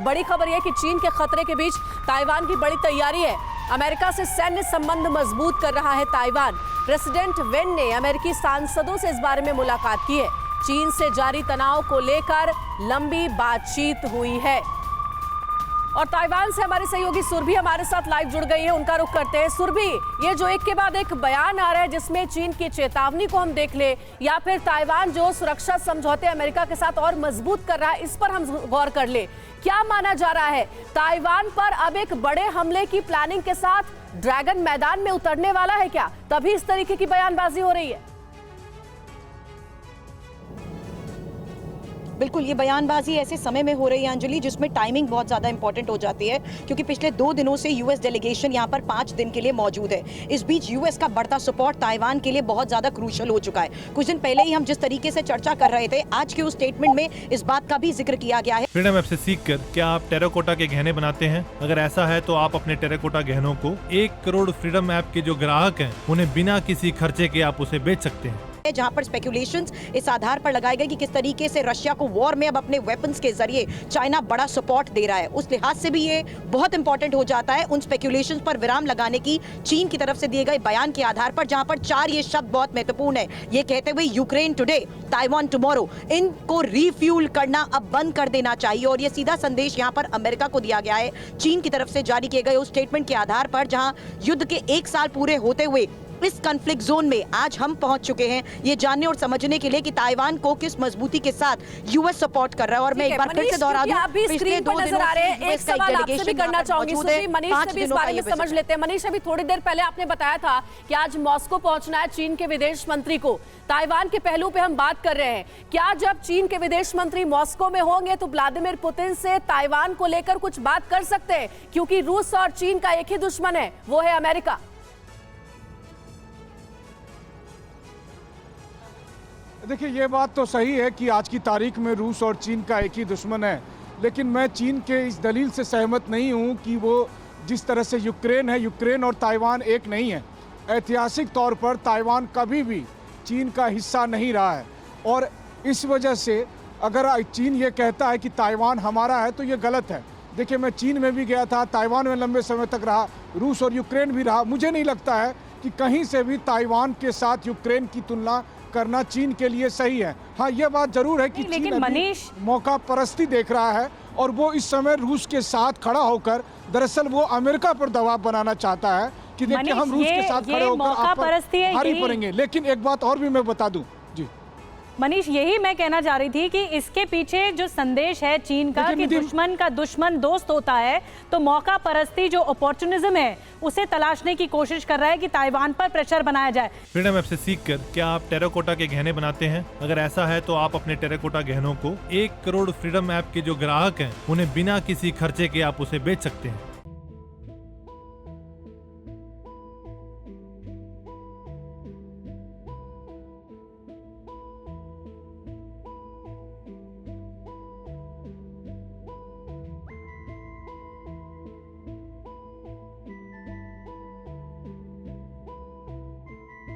बड़ी खबर यह कि चीन के खतरे के बीच ताइवान की बड़ी तैयारी है। अमेरिका से सैन्य संबंध मजबूत कर रहा है ताइवान। प्रेसिडेंट वेन ने अमेरिकी सांसदों से इस बारे में मुलाकात की है। चीन से जारी तनाव को लेकर लंबी बातचीत हुई है। और ताइवान से हमारे सहयोगी सुरभि हमारे साथ लाइव जुड़ गई है, उनका रुख करते हैं। सुरभि, ये जो एक के बाद एक बयान आ रहा है जिसमें चीन की चेतावनी को हम देख ले या फिर ताइवान जो सुरक्षा समझौते अमेरिका के साथ और मजबूत कर रहा है, इस पर हम गौर कर ले। क्या माना जा रहा है, ताइवान पर अब एक बड़े हमले की प्लानिंग के साथ ड्रैगन मैदान में उतरने वाला है क्या? तभी इस तरीके की बयानबाजी हो रही है। बिल्कुल, ये बयानबाजी ऐसे समय में हो रही है अंजलि जिसमें टाइमिंग बहुत ज़्यादा इंपॉर्टेंट हो जाती है, क्योंकि पिछले 2 दिनों से यूएस डेलीगेशन यहाँ पर 5 दिन के लिए मौजूद है। इस बीच यूएस का बढ़ता सपोर्ट ताइवान के लिए बहुत ज़्यादा क्रूशल हो चुका है। कुछ दिन पहले ही हम जिस तरीके से चर्चा कर रहे थे, आज के उस स्टेटमेंट में इस बात का भी जिक्र किया गया है। फ्रीडम ऐप से सीखकर क्या आप टेराकोटा के गहने बनाते हैं? अगर ऐसा है तो आप अपने टेराकोटा गहनों को 1 करोड़ फ्रीडम ऐप के जो ग्राहक हैं उन्हें बिना किसी खर्चे के आप उसे बेच सकते हैं। जहां पर स्पेकुलेशंस इस आधार पर लगाए गए कि किस तरीके से रशिया को वॉर में अब अपने वेपन्स के जरिए चाइना बड़ा सपोर्ट दे रहा है, उस लिहाज से भी ये बहुत इंपॉर्टेंट हो जाता है उन स्पेकुलेशंस पर विराम लगाने की चीन की तरफ से दिए गए बयान के आधार पर, जहां पर 4 ये शब्द बहुत महत्वपूर्ण है। ये कहते हुए यूक्रेन टुडे, ताइवान टुमारो, इनको रिफ्यूल करना अब बंद कर देना चाहिए। और ये सीधा संदेश यहाँ पर अमेरिका को दिया गया है चीन की तरफ से जारी किए गए उस स्टेटमेंट के आधार पर, जहां युद्ध के 1 साल पूरे होते हुए इस कॉन्फ्लिक्ट जोन में आज हम पहुंच चुके हैं, ये जानने और समझने के लिए कि ताइवान को किस मजबूती के साथ यूएस सपोर्ट कर रहा है। और मैं एक बार फिर से दोहरा दूं, पिछले 2 दिनों से एक सवाल आपसे भी करना चाहूंगी, मनीष से भी इस बारे में समझ लेते हैं। मनीष, अभी थोड़ी देर पहले आपने बताया था कि आज मॉस्को पहुंचना है चीन के विदेश मंत्री को। ताइवान के पहलू पे हम बात कर रहे हैं, क्या जब चीन के विदेश मंत्री मॉस्को में होंगे तो व्लादिमीर पुतिन से ताइवान को लेकर कुछ बात कर सकते हैं? क्योंकि रूस और चीन का एक ही दुश्मन है, वो है अमेरिका। देखिए, ये बात तो सही है कि आज की तारीख में रूस और चीन का एक ही दुश्मन है, लेकिन मैं चीन के इस दलील से सहमत नहीं हूं कि वो जिस तरह से यूक्रेन है, यूक्रेन और ताइवान एक नहीं है। ऐतिहासिक तौर पर ताइवान कभी भी चीन का हिस्सा नहीं रहा है और इस वजह से अगर चीन ये कहता है कि ताइवान हमारा है तो ये गलत है। देखिए, मैं चीन में भी गया था, ताइवान में लंबे समय तक रहा, रूस और यूक्रेन भी रहा। मुझे नहीं लगता है कि कहीं से भी ताइवान के साथ यूक्रेन की तुलना करना चीन के लिए सही है। हाँ, ये बात जरूर है कि चीन मनीष मौका परस्ती देख रहा है और वो इस समय रूस के साथ खड़ा होकर दरअसल वो अमेरिका पर दबाव बनाना चाहता है कि देखिए हम रूस के साथ खड़े होकर आप पर भारी पड़ेंगे। लेकिन एक बात और भी मैं बता दूं जी मनीष, यही मैं कहना चाह रही थी कि इसके पीछे जो संदेश है चीन का कि दुश्मन का दुश्मन दोस्त होता है, तो मौका परस्ती जो अपॉर्चुनिज्म है उसे तलाशने की कोशिश कर रहा है कि ताइवान पर प्रेशर बनाया जाए। फ्रीडम ऐप से सीखकर क्या आप टेराकोटा के गहने बनाते हैं? अगर ऐसा है तो आप अपने टेराकोटा गहनों को 1 करोड़ फ्रीडम ऐप के जो ग्राहक हैं उन्हें बिना किसी खर्चे के आप उसे बेच सकते हैं।